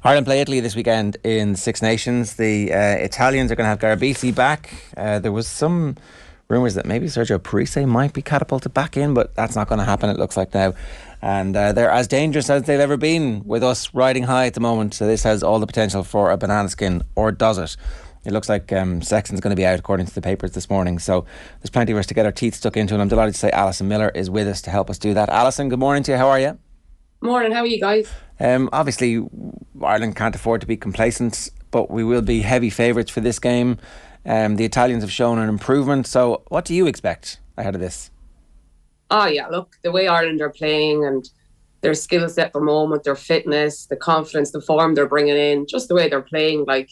Ireland play Italy this weekend in Six Nations. The Italians are going to have Garbisi back. There was some rumours that maybe Sergio Parisse might be catapulted back in, but that's not going to happen, it looks like now. And they're as dangerous as they've ever been, with us riding high at the moment. So this has all the potential for a banana skin, or does it? It looks like Sexton's going to be out, according to the papers this morning. So there's plenty of us to get our teeth stuck into, and I'm delighted to say Alison Miller is with us to help us do that. Alison, good morning to you. How are you? Morning, how are you guys? Obviously, Ireland can't afford to be complacent, but we will be heavy favourites for this game. The Italians have shown an improvement. So what do you expect ahead of this? Oh yeah, look, the way Ireland are playing and their skill set at the moment, their fitness, the confidence, the form they're bringing in, just the way they're playing, like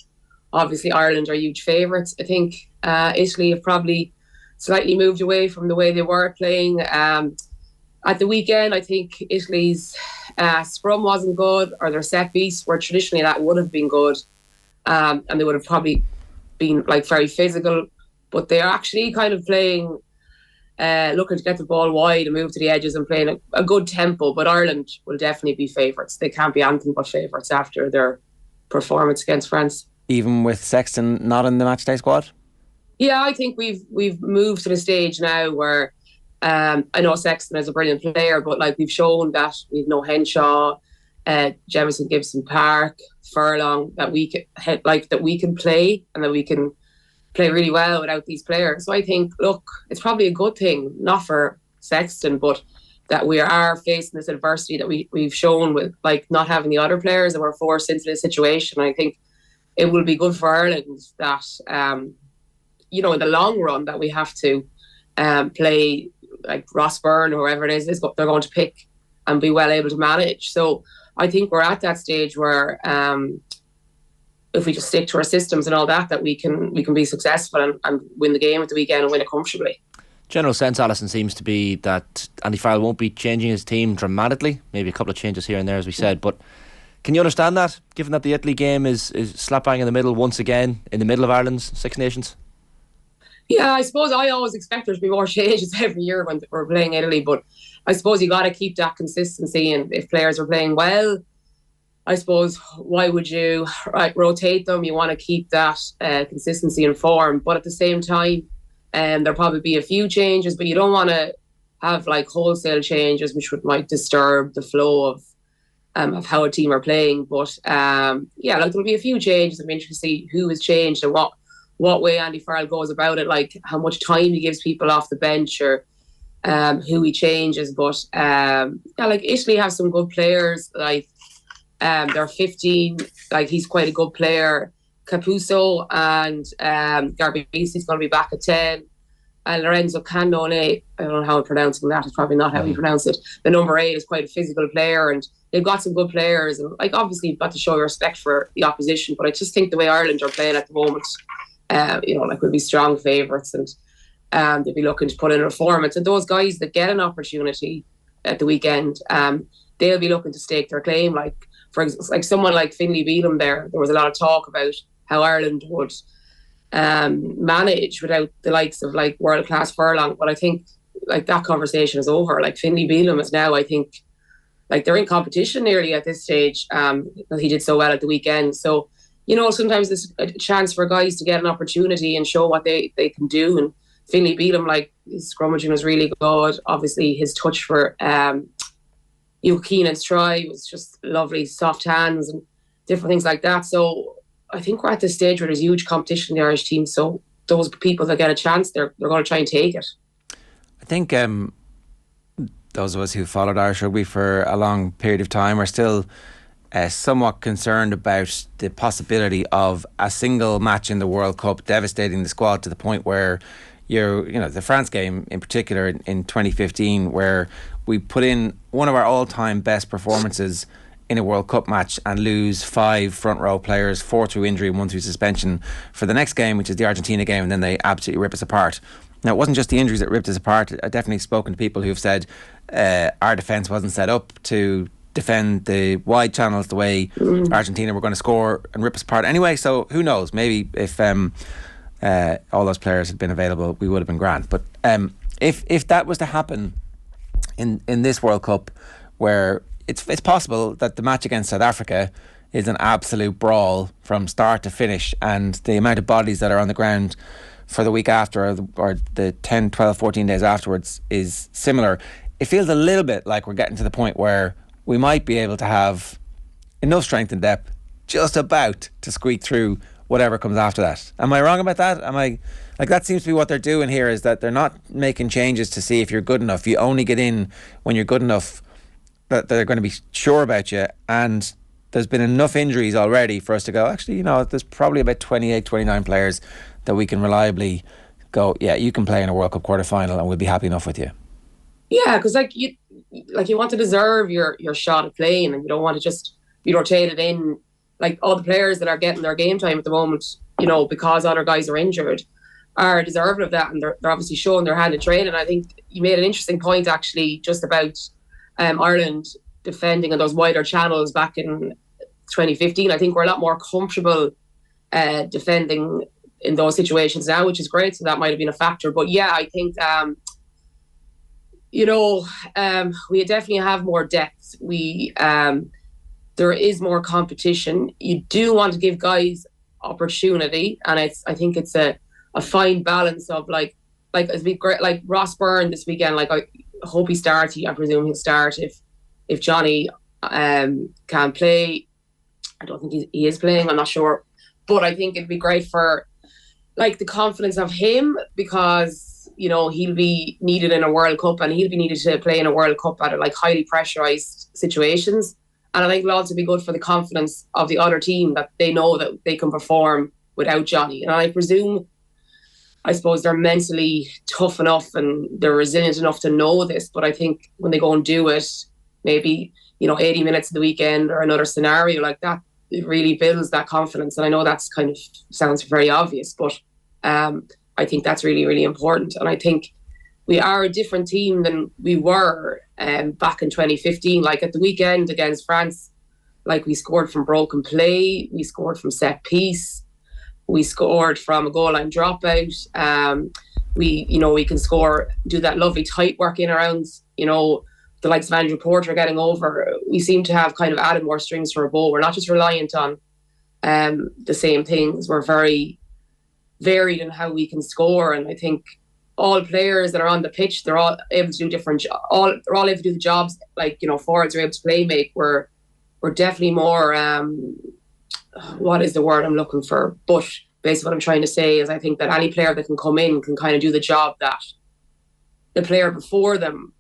obviously Ireland are huge favourites. I think Italy have probably slightly moved away from the way they were playing. At the weekend, I think Italy's scrum wasn't good, or their set piece, where traditionally that would have been good, and they would have probably been like very physical, but they're actually kind of playing, looking to get the ball wide and move to the edges and playing a good tempo. But Ireland will definitely be favourites. They can't be anything but favourites after their performance against France. Even with Sexton not in the matchday squad? Yeah, I think we've moved to the stage now where I know Sexton is a brilliant player, but like we've shown that we've no Henshaw, Jemison, Gibson Park, Furlong, that we can play, and that we can play really well without these players. So I think, look, it's probably a good thing, not for Sexton, but that we are facing this adversity that we've shown with like not having the other players, and we're forced into this situation. I think it will be good for Ireland that in the long run, that we have to play like Ross Byrne or whoever it is they're going to pick, and be well able to manage. So I think we're at that stage where if we just stick to our systems and all that we can be successful and win the game at the weekend and win it comfortably. General sense, Alison, seems to be that Andy Farrell won't be changing his team dramatically. Maybe a couple of changes here and there, as we said. But can you understand that, given that the Italy game is slap bang in the middle once again, in the middle of Ireland's Six Nations? Yeah, I suppose I always expect there to be more changes every year when we're playing Italy, but I suppose you got to keep that consistency, and if players are playing well, I suppose why would you rotate them? You want to keep that consistency and form, but at the same time, there'll probably be a few changes, but you don't want to have like wholesale changes, which might disturb the flow of how a team are playing. But there'll be a few changes. I'm interested to see who has changed and what way Andy Farrell goes about it, like how much time he gives people off the bench, or who he changes. But like Italy have some good players, like they're 15, like he's quite a good player. Capuzzo and Garbisi's going to be back at 10, and Lorenzo Candone, I don't know how I'm pronouncing that, it's probably not how you pronounce it. The number 8 is quite a physical player, and they've got some good players, and like obviously you've got to show your respect for the opposition, but I just think the way Ireland are playing at the moment, we'll be strong favourites, and they'll be looking to put in a performance. And those guys that get an opportunity at the weekend, they'll be looking to stake their claim. Like, for example, like someone like Finlay Bealham there was a lot of talk about how Ireland would manage without the likes of like world-class Furlong. But I think like that conversation is over. Like Finlay Bealham is now, I think, like they're in competition nearly at this stage. He did so well at the weekend. So, sometimes there's a chance for guys to get an opportunity and show what they can do. And Finlay Bealham, like his scrummaging was really good. Obviously, his touch for Hugh Keenan's try was just lovely, soft hands and different things like that. So I think we're at this stage where there's huge competition in the Irish team. So those people that get a chance, they're going to try and take it. I think those of us who followed Irish rugby for a long period of time are still somewhat concerned about the possibility of a single match in the World Cup devastating the squad to the point where the France game in particular in 2015, where we put in one of our all-time best performances in a World Cup match and lose 5 front row players, 4 through injury and 1 through suspension, for the next game, which is the Argentina game, and then they absolutely rip us apart. Now, it wasn't just the injuries that ripped us apart. I've definitely spoken to people who've said our defence wasn't set up to defend the wide channels the way Argentina were going to score and rip us apart anyway. So who knows, maybe if all those players had been available, we would have been grand. But if that was to happen in this World Cup, where it's possible that the match against South Africa is an absolute brawl from start to finish, and the amount of bodies that are on the ground for the week after or the 10, 12, 14 days afterwards is similar. It feels a little bit like we're getting to the point where we might be able to have enough strength and depth just about to squeak through whatever comes after that. Am I wrong about that? That seems to be what they're doing here, is that they're not making changes to see if you're good enough. You only get in when you're good enough, that they're going to be sure about you. And there's been enough injuries already for us to go, actually, there's probably about 28, 29 players that we can reliably go, yeah, you can play in a World Cup quarter-final and we'll be happy enough with you. Yeah, because you want to deserve your shot at playing, and you don't want to just be rotated in. Like, all the players that are getting their game time at the moment, because other guys are injured, are deserving of that, and they're obviously showing their hand in training. I think you made an interesting point, actually, just about Ireland defending on those wider channels back in 2015. I think we're a lot more comfortable defending in those situations now, which is great. So that might have been a factor. But yeah, I think, we definitely have more depth. There is more competition. You do want to give guys opportunity, and I think it's a fine balance of like as we great, like Ross Byrne this weekend. Like, I hope he starts. I presume he'll start if Johnny can play. I don't think he is playing. I'm not sure, but I think it'd be great for like the confidence of him, because he'll be needed in a World Cup, and he'll be needed to play in a World Cup at like highly pressurized situations. And I think it'll also be good for the confidence of the other team, that they know that they can perform without Johnny. And I suppose they're mentally tough enough and they're resilient enough to know this. But I think when they go and do it, maybe 80 minutes of the weekend or another scenario like that, it really builds that confidence. And I know that's kind of sounds very obvious, but I think that's really, really important. And I think we are a different team than we were back in 2015. Like, at the weekend against France, like, we scored from broken play, we scored from set piece, we scored from a goal line dropout. We can score, do that lovely tight work in around, the likes of Andrew Porter getting over. We seem to have kind of added more strings to our bow. We're not just reliant on the same things. We're very varied in how we can score, and I think all players that are on the pitch, they're all able to do different they're all able to do the jobs. Like, forwards are able to play make. We're definitely more what is the word I'm looking for? But basically what I'm trying to say is, I think that any player that can come in can kind of do the job that the player before them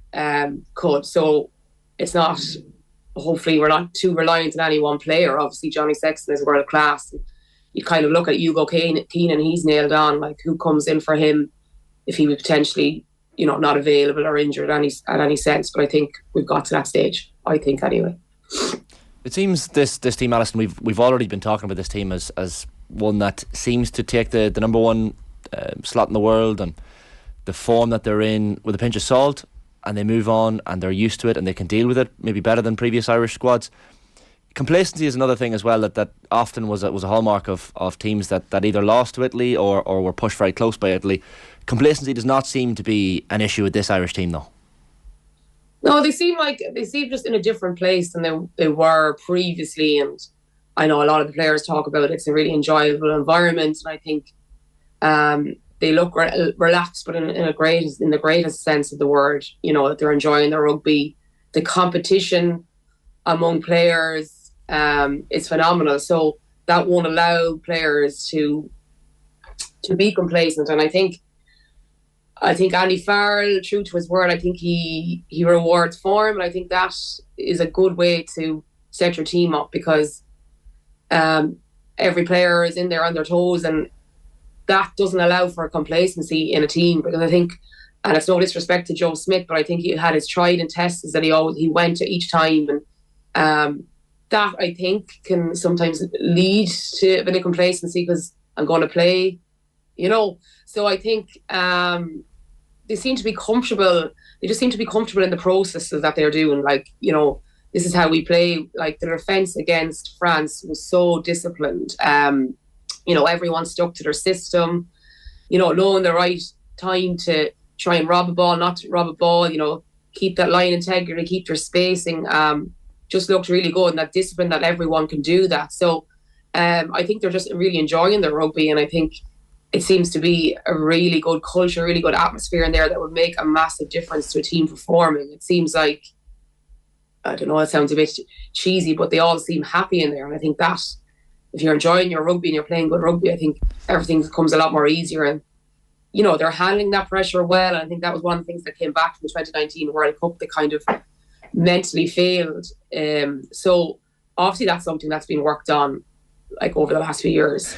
could. So it's not, hopefully we're not too reliant on any one player. Obviously Johnny Sexton is world class. You kind of look at Hugo Keenan, he's nailed on, like, who comes in for him if he was potentially, not available or injured at any sense. But I think we've got to that stage, I think, anyway. It seems this team, Alison, we've already been talking about this team as one that seems to take the number one slot in the world, and the form that they're in with a pinch of salt, and they move on and they're used to it and they can deal with it maybe better than previous Irish squads. Complacency is another thing as well that often was a hallmark of teams that either lost to Italy or were pushed very close by Italy. Complacency does not seem to be an issue with this Irish team, though. No, they seem just in a different place than they were previously, and I know a lot of the players talk about it's a really enjoyable environment, and I think they look relaxed, but in the greatest sense of the word. That they're enjoying their rugby. The competition among players is phenomenal. So that won't allow players to be complacent, and I think Andy Farrell, true to his word, I think he rewards form, and I think that is a good way to set your team up, because every player is in there on their toes, and that doesn't allow for complacency in a team. Because I think, and it's no disrespect to Joe Smith, but I think he had his tried and tested that he went to each time, and that I think can sometimes lead to a bit of complacency, because I'm going to play, So I think they seem to be comfortable. They just seem to be comfortable in the processes that they're doing. Like, this is how we play. Like, the defence against France was so disciplined. Everyone stuck to their system. Knowing the right time to try and rob a ball, not to rob a ball. Keep that line integrity, keep your spacing. just looked really good, and that discipline that everyone can do that. So I think they're just really enjoying their rugby, and I think it seems to be a really good culture, really good atmosphere in there that would make a massive difference to a team performing. It seems like, I don't know, it sounds a bit cheesy, but they all seem happy in there. And I think that if you're enjoying your rugby and you're playing good rugby, I think everything becomes a lot more easier. And, they're handling that pressure well. And I think that was one of the things that came back from the 2019 World Cup that kind of mentally failed. So obviously that's something that's been worked on like over the last few years.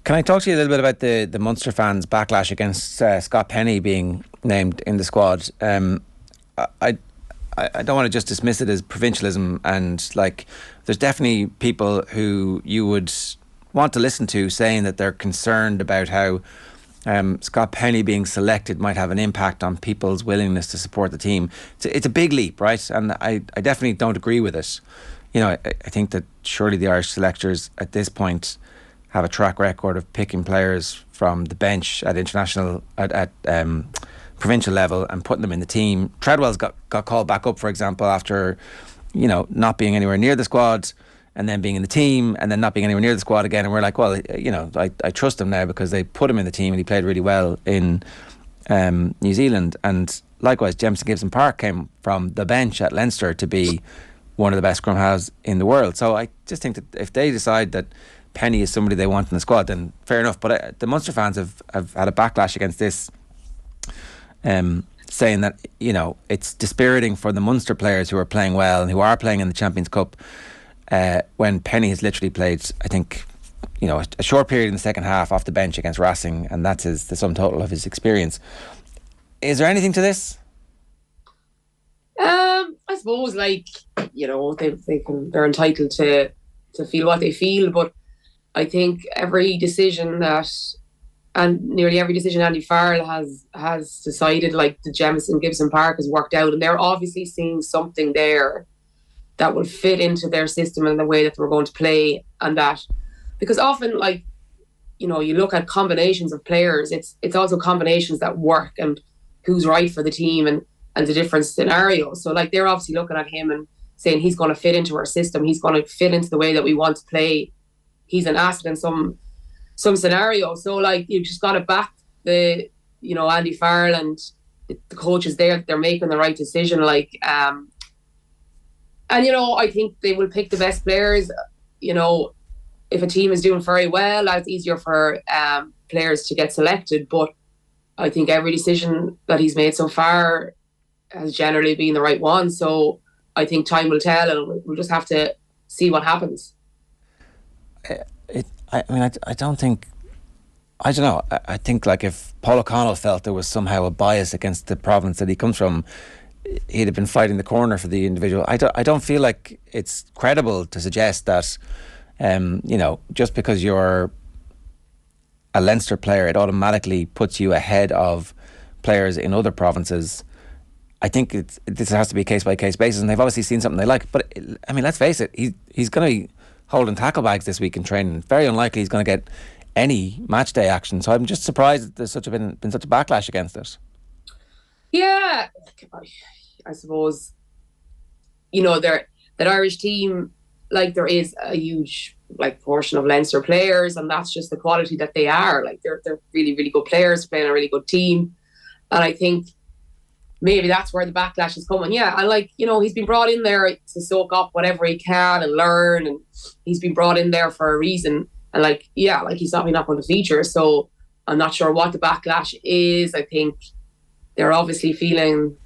Can I talk to you a little bit about the Munster fans' backlash against Scott Penny being named in the squad? I don't want to just dismiss it as provincialism, and like there's definitely people who you would want to listen to saying that they're concerned about how Scott Penny being selected might have an impact on people's willingness to support the team. It's a big leap, right? And I definitely don't agree with it. I think that surely the Irish selectors at this point have a track record of picking players from the bench at international, at provincial level and putting them in the team. Treadwell's got called back up, for example, after not being anywhere near the squad, and then being in the team, and then not being anywhere near the squad again. And we're like, well, I trust him now because they put him in the team and he played really well in New Zealand. And likewise, Jemison Gibson Park came from the bench at Leinster to be one of the best scrum halves in the world. So I just think that if they decide that Penny is somebody they want in the squad, then fair enough. But the Munster fans have had a backlash against this, saying that it's dispiriting for the Munster players who are playing well and who are playing in the Champions Cup, when Penny has literally played, I think, a short period in the second half off the bench against Racing, and that's the sum total of his experience. Is there anything to this? I suppose, they're entitled to feel what they feel, but I think every decision and nearly every decision Andy Farrell has decided, like the Jemison Gibson Park has worked out, and they're obviously seeing something there that will fit into their system and the way that we're going to play. And that, because often, you look at combinations of players, it's also combinations that work and who's right for the team and the different scenarios. So they're obviously looking at him and saying he's going to fit into our system, he's going to fit into the way that we want to play, he's an asset in some scenario. So you've just got to back the Andy Farrell and the coaches there, that they're making the right decision. I think they will pick the best players. If a team is doing very well, it's easier for players to get selected. But I think every decision that he's made so far has generally been the right one. So I think time will tell, and we'll just have to see what happens. I don't know. I think if Paul O'Connell felt there was somehow a bias against the province that he comes from, he'd have been fighting the corner for the individual. I don't feel like it's credible to suggest that, just because you're a Leinster player, it automatically puts you ahead of players in other provinces. I think this has to be a case-by-case basis, and they've obviously seen something they like. But, let's face it, he's going to be holding tackle bags this week in training. Very unlikely he's going to get any match day action. So I'm just surprised that there's been such a backlash against it. Yeah, I suppose, that Irish team, there is a huge portion of Leinster players, and that's just the quality that they are. They're really, really good players playing a really good team. And I think maybe that's where the backlash is coming. Yeah, and he's been brought in there to soak up whatever he can and learn, and he's been brought in there for a reason. And he's not going to feature. So I'm not sure what the backlash is. I think they're obviously feeling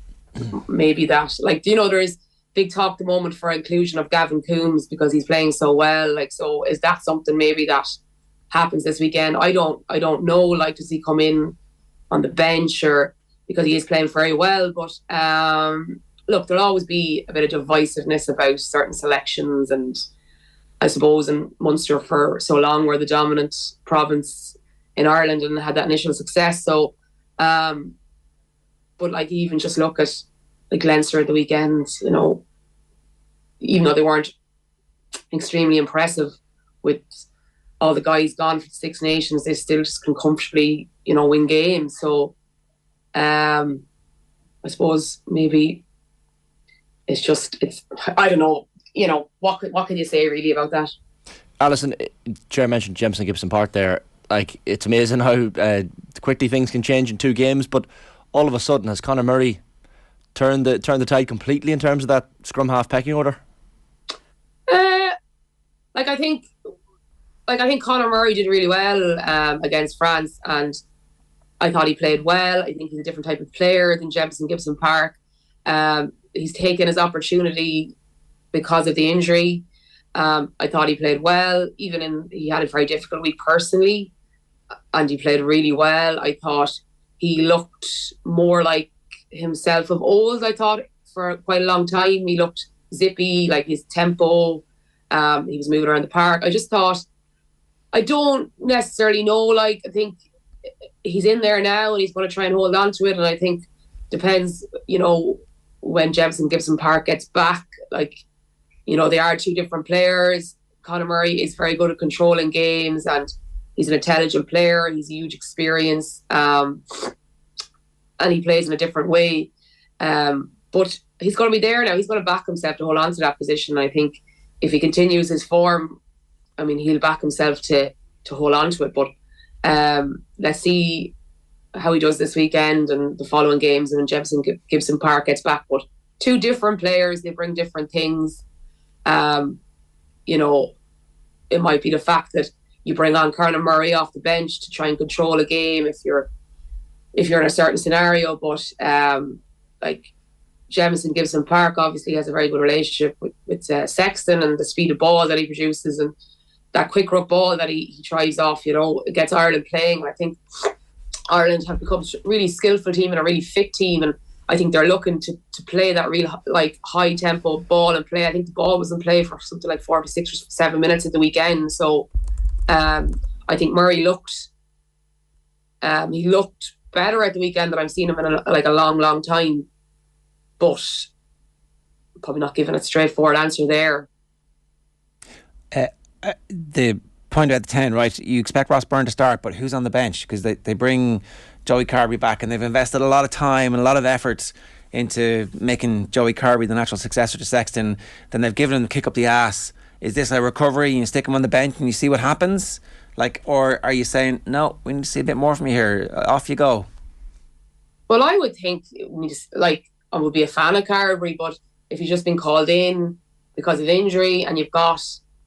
maybe that, there is big talk at the moment for inclusion of Gavin Coombs because he's playing so well. So is that something maybe that happens this weekend? I don't know. Does he come in on the bench, or because he is playing very well? But look, there'll always be a bit of divisiveness about certain selections, and I suppose in Munster for so long were the dominant province in Ireland and had that initial success. So, but even just look at Leinster at the weekend, even though they weren't extremely impressive with all the guys gone for the Six Nations, they still just can comfortably, win games. So, I suppose maybe it's I don't know. what can you say really about that? Alison, Ger mentioned Jemison Gibson Park there. Like, it's amazing how quickly things can change in 2 games, but all of a sudden has Conor Murray turned the tide completely in terms of that scrum half pecking order? I think Conor Murray did really well against France, and I thought he played well. I think he's a different type of player than Jemison Gibson Park. He's taken his opportunity because of the injury. I thought he played well, he had a very difficult week personally, and he played really well. I thought he looked more like himself of old, I thought, for quite a long time. He looked zippy, like his tempo. He was moving around the park. I just thought, I don't necessarily know, I think he's in there now and he's going to try and hold on to it. And I think depends, when Jemison Gibson Park gets back, they are 2 different players. Conor Murray is very good at controlling games and he's an intelligent player. He's a huge experience. And he plays in a different way. But he's going to be there now. He's going to back himself to hold on to that position. I think if he continues his form, he'll back himself to hold on to it. But let's see how he does this weekend and the following games, and when Jemison Gibson Park gets back. But 2 different players, they bring different things. It might be the fact that you bring on Conor Murray off the bench to try and control a game if you're in a certain scenario. But Jemison Gibson Park obviously has a very good relationship with Sexton, and the speed of ball that he produces and that quick ruck ball that he tries off, it gets Ireland playing. I think Ireland have become a really skillful team and a really fit team, and I think they're looking to play that real high tempo ball and play. I think the ball was in play for something like 4 to 6 or 7 minutes at the weekend. So I think Murray looked better at the weekend than I've seen him in a long time. But probably not giving a straightforward answer there. The point about the 10, right? You expect Ross Byrne to start, but who's on the bench? Because they bring Joey Carbery back, and they've invested a lot of time and a lot of efforts into making Joey Carbery the natural successor to Sexton. Then they've given him the kick up the ass. Is this a recovery and you stick him on the bench and you see what happens? Or are you saying, no, we need to see a bit more from you here, off you go? Well, I would think I would be a fan of Carbery, but if he's just been called in because of injury and you've got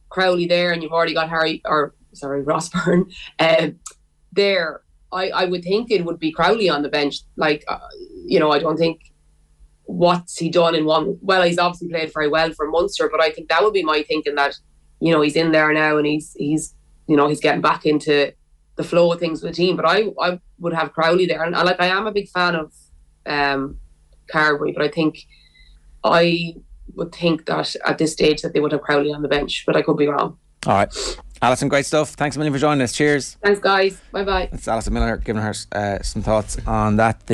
Crowley there and you've already got Ross Byrne there, I would think it would be Crowley on the bench. I don't think what's he done in one. Well, he's obviously played very well for Munster, but I think that would be my thinking, that he's in there now and he's getting back into the flow of things with the team. But I would have Crowley there, and I am a big fan of Carbery, but I would think that at this stage that they would have Crowley on the bench, but I could be wrong. All right, Alison, great stuff. Thanks a million for joining us. Cheers. Thanks, guys. Bye bye. It's Alison Miller giving her some thoughts on that.